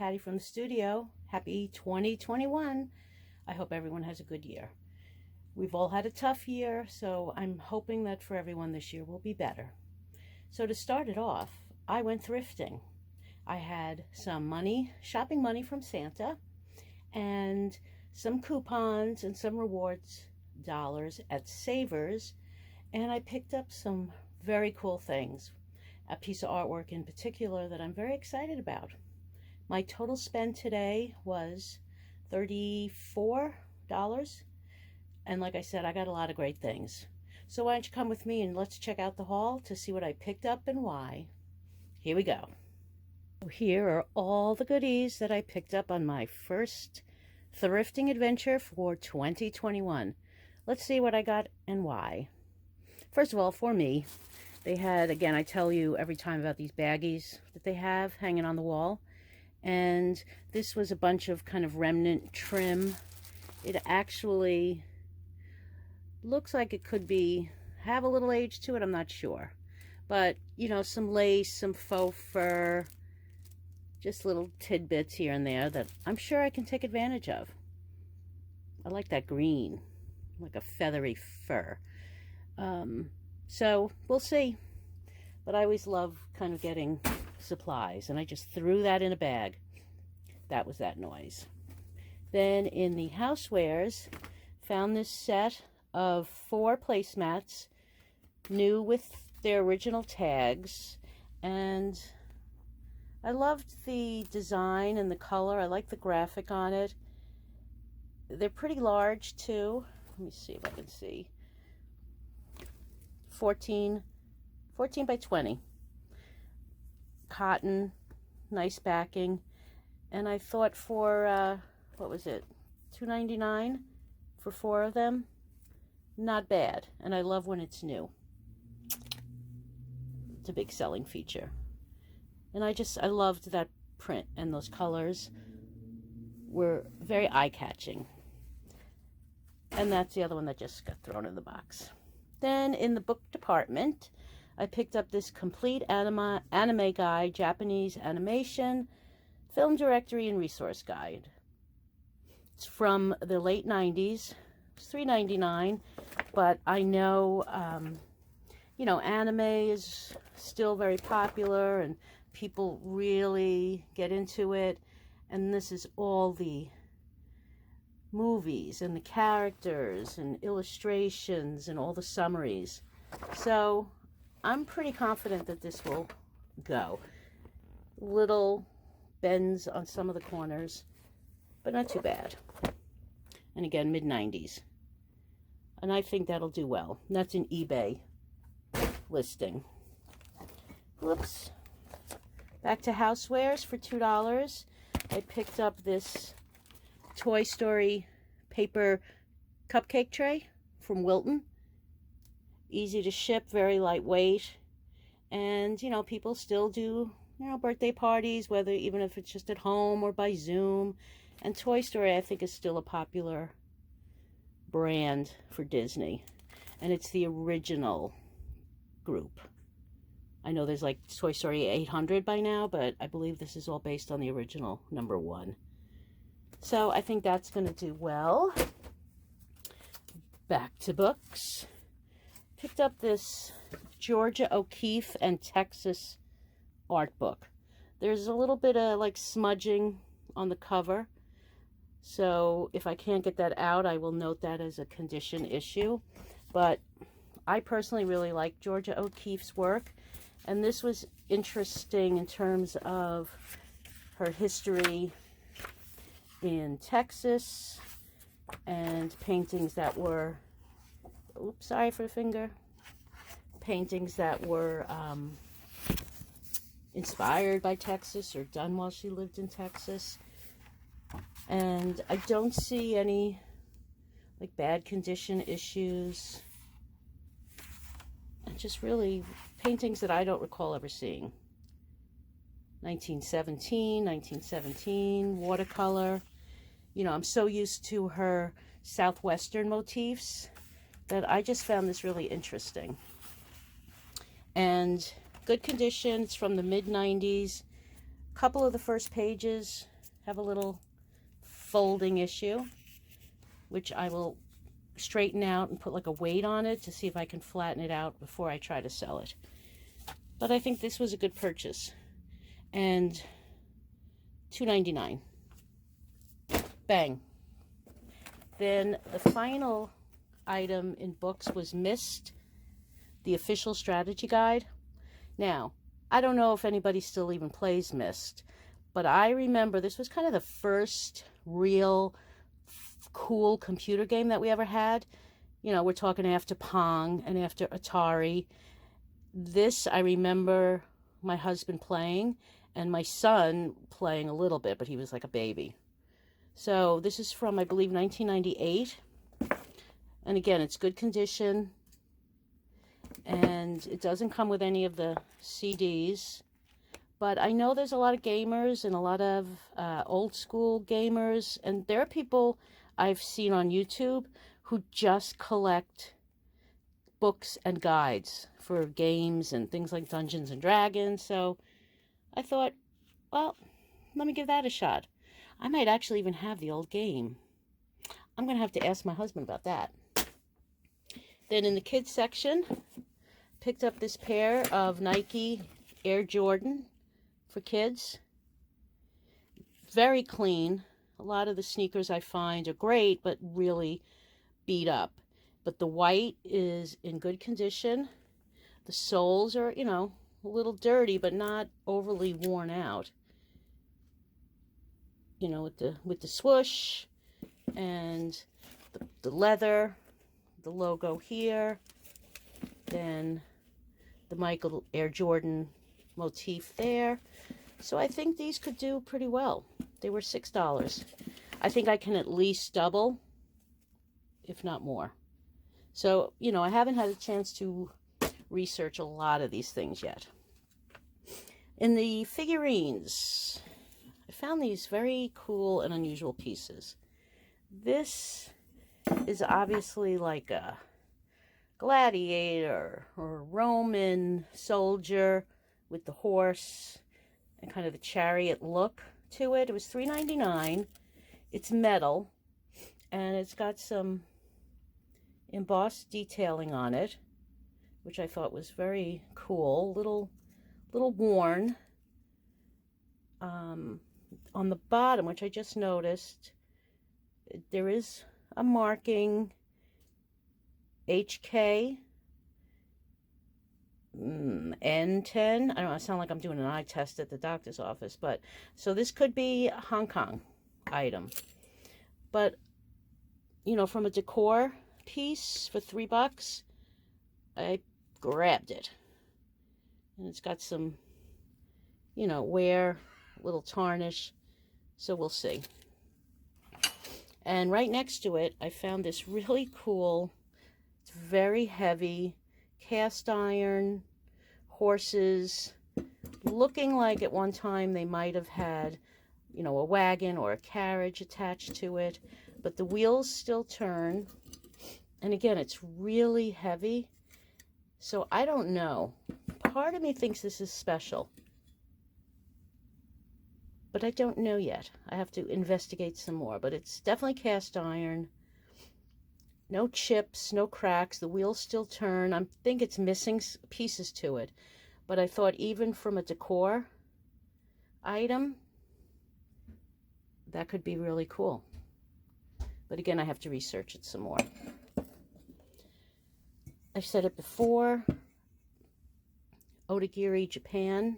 Patty from the studio. Happy 2021. I hope everyone has a good year. We've all had a tough year, so I'm hoping that for everyone this year will be better. So to start it off, I went thrifting. I had some money, shopping money from Santa, and some coupons and some rewards dollars at Savers, and I picked up some very cool things. A piece of artwork in particular that I'm very excited about. My total spend today was $34. And like I said, I got a lot of great things. So why don't you come with me and let's check out the haul to see what I picked up and why. Here we go. Here are all the goodies that I picked up on my first thrifting adventure for 2021. Let's see what I got and why. First of all, for me, they had, again, I tell you every time about these baggies that they have hanging on the wall. And this was a bunch of kind of remnant trim. It actually looks like it could have a little age to it. I'm not sure. But, you know, some lace, some faux fur, just little tidbits here and there that I'm sure I can take advantage of. I like that green, like a feathery fur. So we'll see, but I always love kind of getting supplies, and I just threw that in a bag. That was that noise. Then in the housewares, found this set of 4 placemats, new with their original tags, and I loved the design and the color. I like the graphic on it. They're pretty large too. Let me see if I can see. 14 by 20. Cotton, nice backing. And I thought for, what was it, $2.99 for 4 of them? Not bad. And I love when it's new. It's a big selling feature. And I loved that print, and those colors were very eye-catching. And that's the other one that just got thrown in the box. Then in the book department, I picked up this complete anime guide, Japanese animation, film directory, and resource guide. It's from the late 90s. It's $3.99, but I know, you know, anime is still very popular and people really get into it. And this is all the movies and the characters and illustrations and all the summaries. So I'm pretty confident that this will go. Little bends on some of the corners, but not too bad. And again, mid-90s. And I think that'll do well. That's an eBay listing. Whoops. Back to housewares for $2. I picked up this Toy Story paper cupcake tray from Wilton. Easy to ship, very lightweight. And, you know, people still do, you know, birthday parties, whether even if it's just at home or by Zoom. And Toy Story, I think, is still a popular brand for Disney. And it's the original group. I know there's like Toy Story 800 by now, but I believe this is all based on the original number 1. So I think that's going to do well. Back to books. Picked up this Georgia O'Keeffe and Texas art book. There's a little bit of like smudging on the cover. So if I can't get that out, I will note that as a condition issue. But I personally really like Georgia O'Keeffe's work. And this was interesting in terms of her history in Texas and paintings that were, oops, sorry for the finger, paintings that were inspired by Texas or done while she lived in Texas. And I don't see any like bad condition issues. And just really paintings that I don't recall ever seeing. 1917, watercolor. You know, I'm so used to her Southwestern motifs that I just found this really interesting. And good condition. It's from the mid-90s. A couple of the first pages have a little folding issue, which I will straighten out and put like a weight on it to see if I can flatten it out before I try to sell it. But I think this was a good purchase. And $2.99. Bang. Then the final item in books was Mist, the official strategy guide. Now, I don't know if anybody still even plays Mist, but I remember this was kind of the first real cool computer game that we ever had. You know, we're talking after Pong and after Atari. This, I remember my husband playing and my son playing a little bit, but he was like a baby. So this is from, I believe, 1998. And again, it's good condition. And it doesn't come with any of the CDs. But I know there's a lot of gamers and a lot of old school gamers. And there are people I've seen on YouTube who just collect books and guides for games and things like Dungeons and Dragons. So I thought, well, let me give that a shot. I might actually even have the old game. I'm going to have to ask my husband about that. Then in the kids section, picked up this pair of Nike Air Jordan for kids. Very clean. A lot of the sneakers I find are great, but really beat up. But the white is in good condition. The soles are, you know, a little dirty, but not overly worn out. You know, with the swoosh and the leather, the logo here, then the Michael Air Jordan motif there. So I think these could do pretty well. They were $6. I think I can at least double, if not more. So, you know, I haven't had a chance to research a lot of these things yet. In the figurines, I found these very cool and unusual pieces. This is obviously like a gladiator or Roman soldier with the horse and kind of the chariot look to it. It was $3.99. It's metal and it's got some embossed detailing on it, which I thought was very cool. Little worn. On the bottom, which I just noticed, there is a marking HK N10. I don't know, I sound like I'm doing an eye test at the doctor's office, but so this could be a Hong Kong item. But, you know, from a decor piece for $3, I grabbed it. And it's got some, you know, wear, little tarnish, so we'll see. And right next to it, I found this really cool, it's very heavy, cast iron horses, looking like at one time they might have had, you know, a wagon or a carriage attached to it, but the wheels still turn. And again, it's really heavy. So I don't know. Part of me thinks this is special, but I don't know yet. I have to investigate some more, but it's definitely cast iron. No chips, no cracks. The wheels still turn. I think it's missing pieces to it, but I thought even from a decor item, that could be really cool. But again, I have to research it some more. I've said it before, Odagiri, Japan.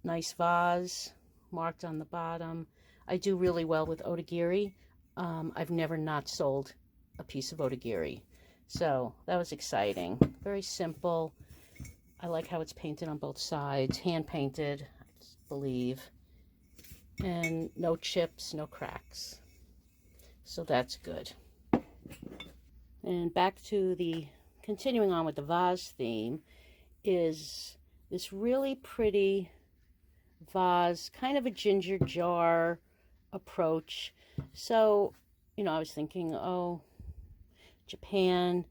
Nice vase, marked on the bottom. I do really well with Odagiri. I've never not sold a piece of Odagiri. So that was exciting. Very simple. I like how it's painted on both sides. Hand painted, I believe. And no chips, no cracks. So that's good. And back to the, continuing on with the vase theme, is this really pretty vase, kind of a ginger jar approach. So, you know, I was thinking, oh, Japan,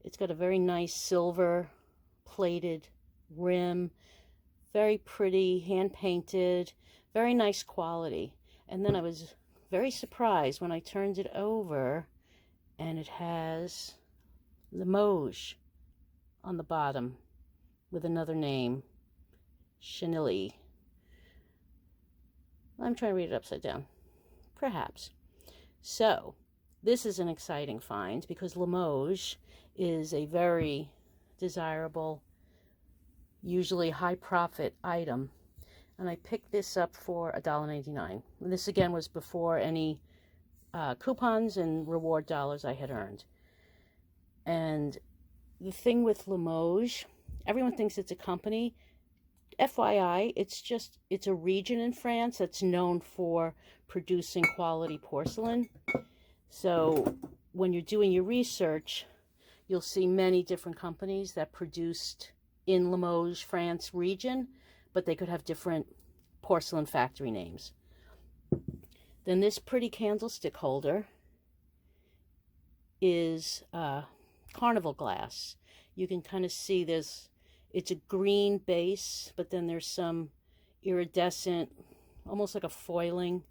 it's got a very nice silver plated rim, very pretty, hand painted, very nice quality. And then I was very surprised when I turned it over and it has Limoges on the bottom with another name, Chanilly. I'm trying to read it upside down. Perhaps. So, this is an exciting find because Limoges is a very desirable, usually high profit item. And I picked this up for $1.99. And this again was before any coupons and reward dollars I had earned. And the thing with Limoges, everyone thinks it's a company. FYI, it's a region in France that's known for producing quality porcelain. So when you're doing your research, you'll see many different companies that produced in Limoges, France region, but they could have different porcelain factory names. Then this pretty candlestick holder is carnival glass. You can kind of see this. It's a green base, but then there's some iridescent, almost like a foiling.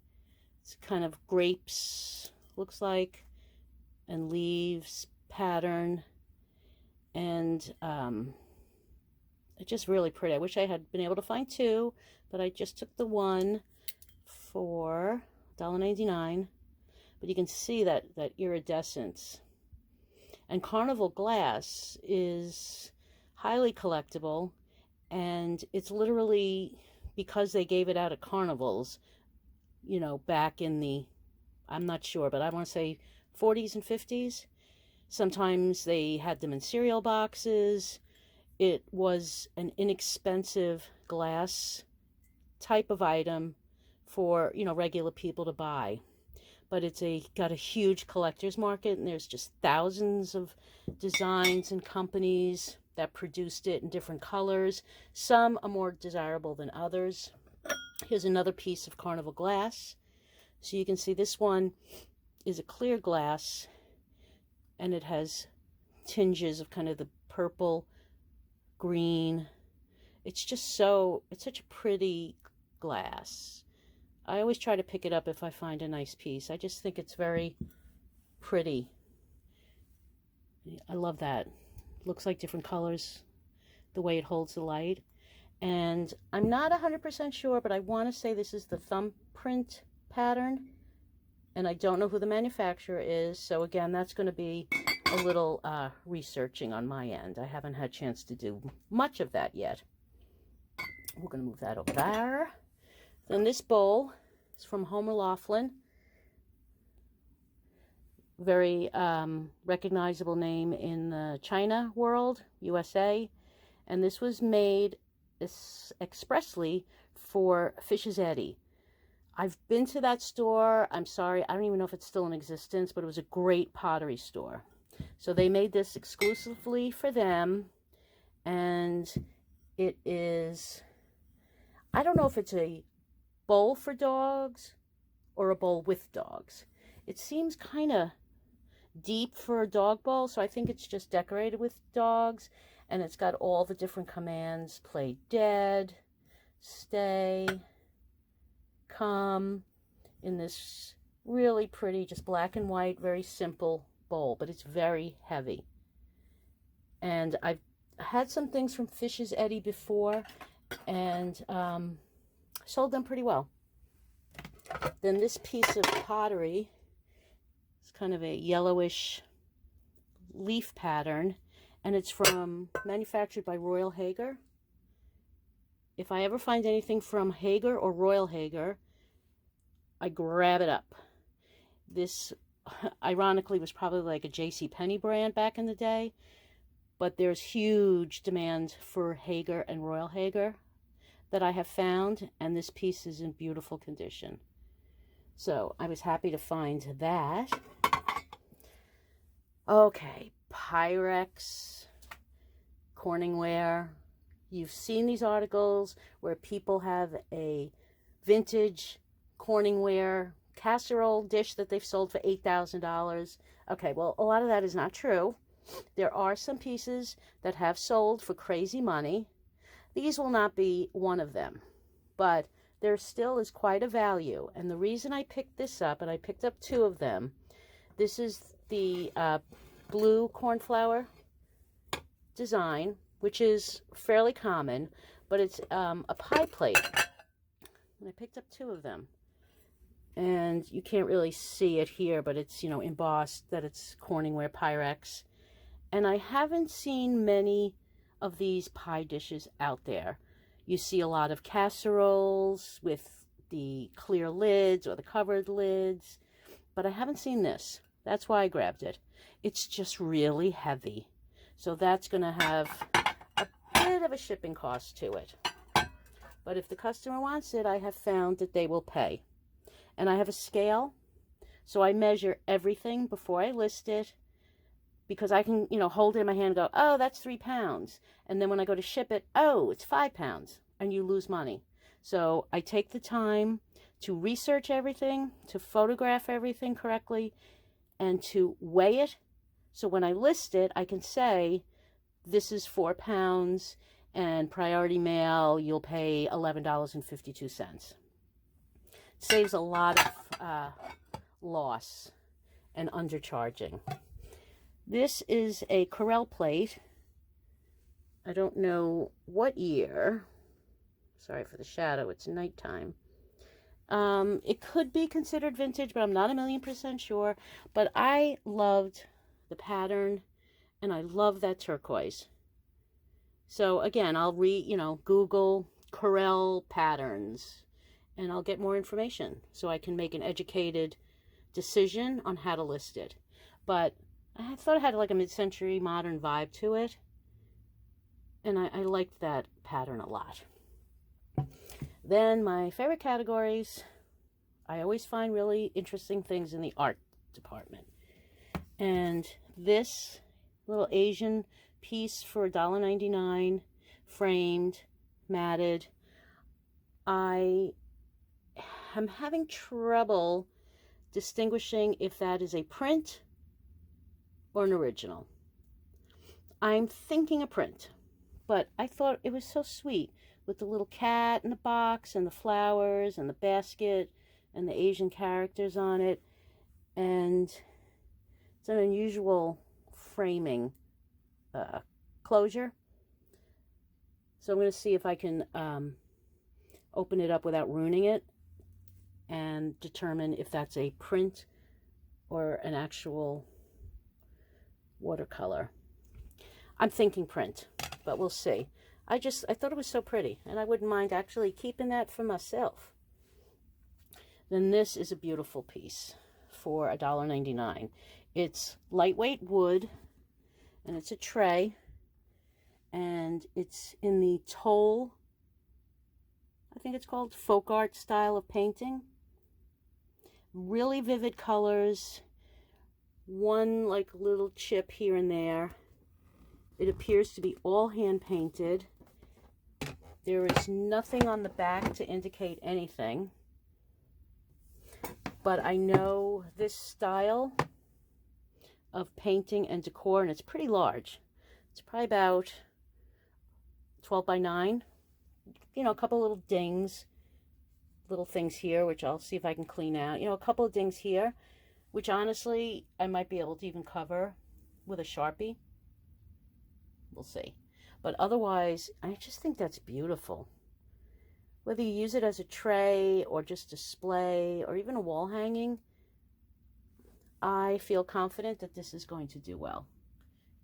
It's kind of grapes, looks like, and leaves pattern. And it's just really pretty. I wish I had been able to find two, but I just took the one for $1.99. But you can see that iridescence. And carnival glass is highly collectible, and it's literally because they gave it out at carnivals, you know, back in the, I'm not sure, but I want to say 40s and 50s. Sometimes they had them in cereal boxes. It was an inexpensive glass type of item for, you know, regular people to buy. But it's got a huge collector's market, and there's just thousands of designs and companies that produced it in different colors. Some are more desirable than others. Here's another piece of carnival glass. So you can see this one is a clear glass, and it has tinges of kind of the purple, green. It's such a pretty glass. I always try to pick it up if I find a nice piece. I just think it's very pretty. I love that. Looks like different colors, the way it holds the light. And I'm not 100% sure, but I want to say this is the thumbprint pattern. And I don't know who the manufacturer is. So again, that's going to be a little researching on my end. I haven't had a chance to do much of that yet. We're going to move that over there. Then this bowl is from Homer Laughlin. Very recognizable name in the China world, USA. And this was made expressly for Fish's Eddy. I've been to that store. I'm sorry, I don't even know if it's still in existence, but it was a great pottery store. So they made this exclusively for them. And it is, I don't know if it's a bowl for dogs or a bowl with dogs. It seems kind of deep for a dog bowl, so I think it's just decorated with dogs, and it's got all the different commands: play dead, stay, come, in this really pretty, just black and white, very simple bowl, but it's very heavy. And I've had some things from Fish's Eddy before, and sold them pretty well. Then this piece of pottery, it's kind of a yellowish leaf pattern, and it's manufactured by Royal Hager. If I ever find anything from Hager or Royal Hager, I grab it up. This, ironically, was probably like a JCPenney brand back in the day, but there's huge demand for Hager and Royal Hager that I have found, and this piece is in beautiful condition. So I was happy to find that. Okay, Pyrex, Corningware. You've seen these articles where people have a vintage Corningware casserole dish that they've sold for $8,000. Okay, well, a lot of that is not true. There are some pieces that have sold for crazy money. These will not be one of them, but there still is quite a value. And the reason I picked this up, and I picked up 2 of them, this is the blue cornflower design, which is fairly common, but it's a pie plate. And I picked up 2 of them. And you can't really see it here, but it's, you know, embossed that it's Corningware Pyrex. And I haven't seen many of these pie dishes out there. You see a lot of casseroles with the clear lids or the covered lids, but I haven't seen this. That's why I grabbed it. It's just really heavy. So that's going to have a bit of a shipping cost to it. But if the customer wants it, I have found that they will pay. And I have a scale, so I measure everything before I list it, because I can, you know, hold it in my hand and go, oh, that's 3 pounds. And then when I go to ship it, oh, it's 5 pounds, and you lose money. So I take the time to research everything, to photograph everything correctly, and to weigh it. So when I list it, I can say, this is 4 pounds, and priority mail, you'll pay $11.52. Saves a lot of loss and undercharging. This is a Corel plate. I don't know what year. Sorry for the shadow, it's nighttime. It could be considered vintage, but I'm not 1,000,000% sure. But I loved the pattern, and I love that turquoise. So again, I'll Google Corel patterns, and I'll get more information so I can make an educated decision on how to list it. But I thought it had like a mid-century modern vibe to it, and I liked that pattern a lot. Then my favorite categories, I always find really interesting things in the art department. And this little Asian piece for $1.99, framed, matted. I am having trouble distinguishing if that is a print or an original. I'm thinking a print, but I thought it was so sweet with the little cat in the box and the flowers and the basket and the Asian characters on it. And it's an unusual framing closure. So I'm going to see if I can open it up without ruining it and determine if that's a print or an actual watercolor. I'm thinking print, but we'll see. I thought it was so pretty, and I wouldn't mind actually keeping that for myself. Then this is a beautiful piece for $1.99. It's lightweight wood, and it's a tray, and it's in the Toll, I think it's called, folk art style of painting. Really vivid colors, one like little chip here and there. It appears to be all hand painted. There is nothing on the back to indicate anything, but I know this style of painting and decor, and it's pretty large. It's probably about 12 by 9. You know, a couple little dings, little things here, which I'll see if I can clean out. You know, a couple of dings here, which honestly I might be able to even cover with a Sharpie. We'll see. But otherwise, I just think that's beautiful. Whether you use it as a tray or just display or even a wall hanging, I feel confident that this is going to do well.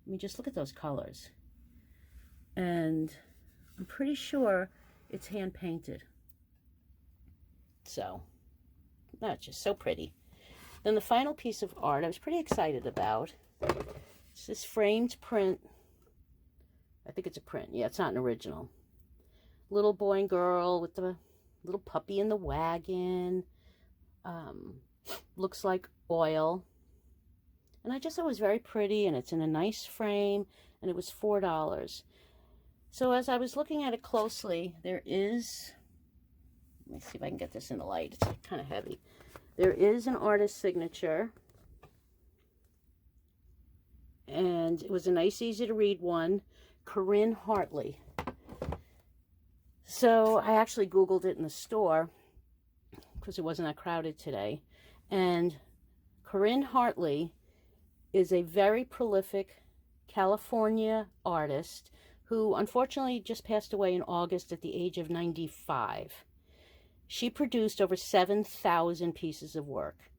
I mean, just look at those colors. And I'm pretty sure it's hand painted. So, that's just so pretty. Then the final piece of art I was pretty excited about. It's this framed print. I think it's a print. Yeah, it's not an original. Little boy and girl with the little puppy in the wagon. Looks like oil. And I just thought it was very pretty, and it's in a nice frame, and it was $4. So as I was looking at it closely, there is, let me see if I can get this in the light. It's kind of heavy. There is an artist's signature. And it was a nice, easy to read one. Corinne Hartley. So I actually Googled it in the store because it wasn't that crowded today. And Corinne Hartley is a very prolific California artist who unfortunately just passed away in August at the age of 95. She produced over 7,000 pieces of work.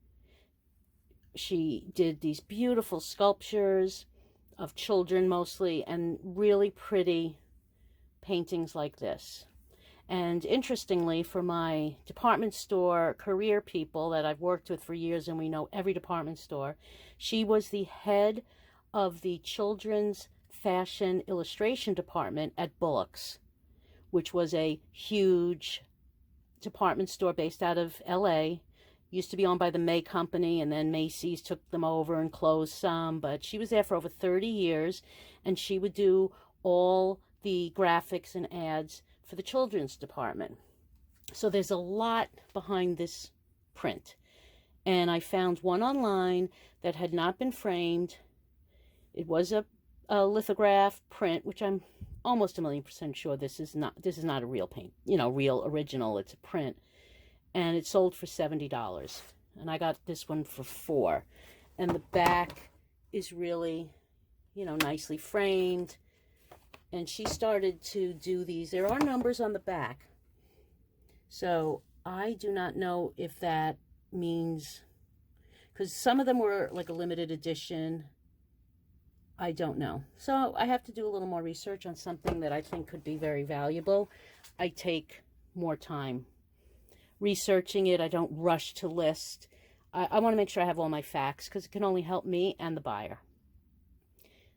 She did these beautiful sculptures of children mostly, and really pretty paintings like this. And interestingly, for my department store career people that I've worked with for years, and we know every department store, she was the head of the children's fashion illustration department at Bullock's, which was a huge department store based out of LA. Used to be owned by the May Company, and then Macy's took them over and closed some, but she was there for over 30 years, and she would do all the graphics and ads for the children's department. So there's a lot behind this print. And I found one online that had not been framed. It was a lithograph print, which I'm almost 1,000,000% sure this is not a real paint, real original. It's a print. And it sold for $70. And I got this one for $4. And the back is really, nicely framed. And she started to do these. There are numbers on the back. So I do not know if that means, because some of them were like a limited edition. I don't know. So I have to do a little more research on something that I think could be very valuable. I take more time researching it. I don't rush to list. I want to make sure I have all my facts because it can only help me and the buyer.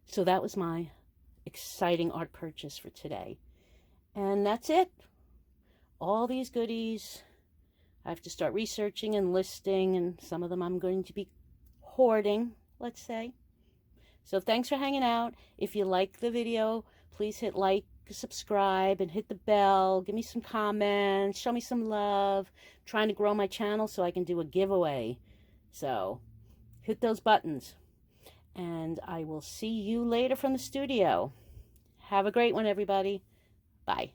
So that was my exciting art purchase for today. And that's it. All these goodies. I have to start researching and listing, and some of them I'm going to be hoarding, let's say. So thanks for hanging out. If you like the video, please hit like, subscribe, and hit the bell. Give me some comments. Show me some love. I'm trying to grow my channel so I can do a giveaway. So hit those buttons. And I will see you later from the studio. Have a great one, everybody. Bye.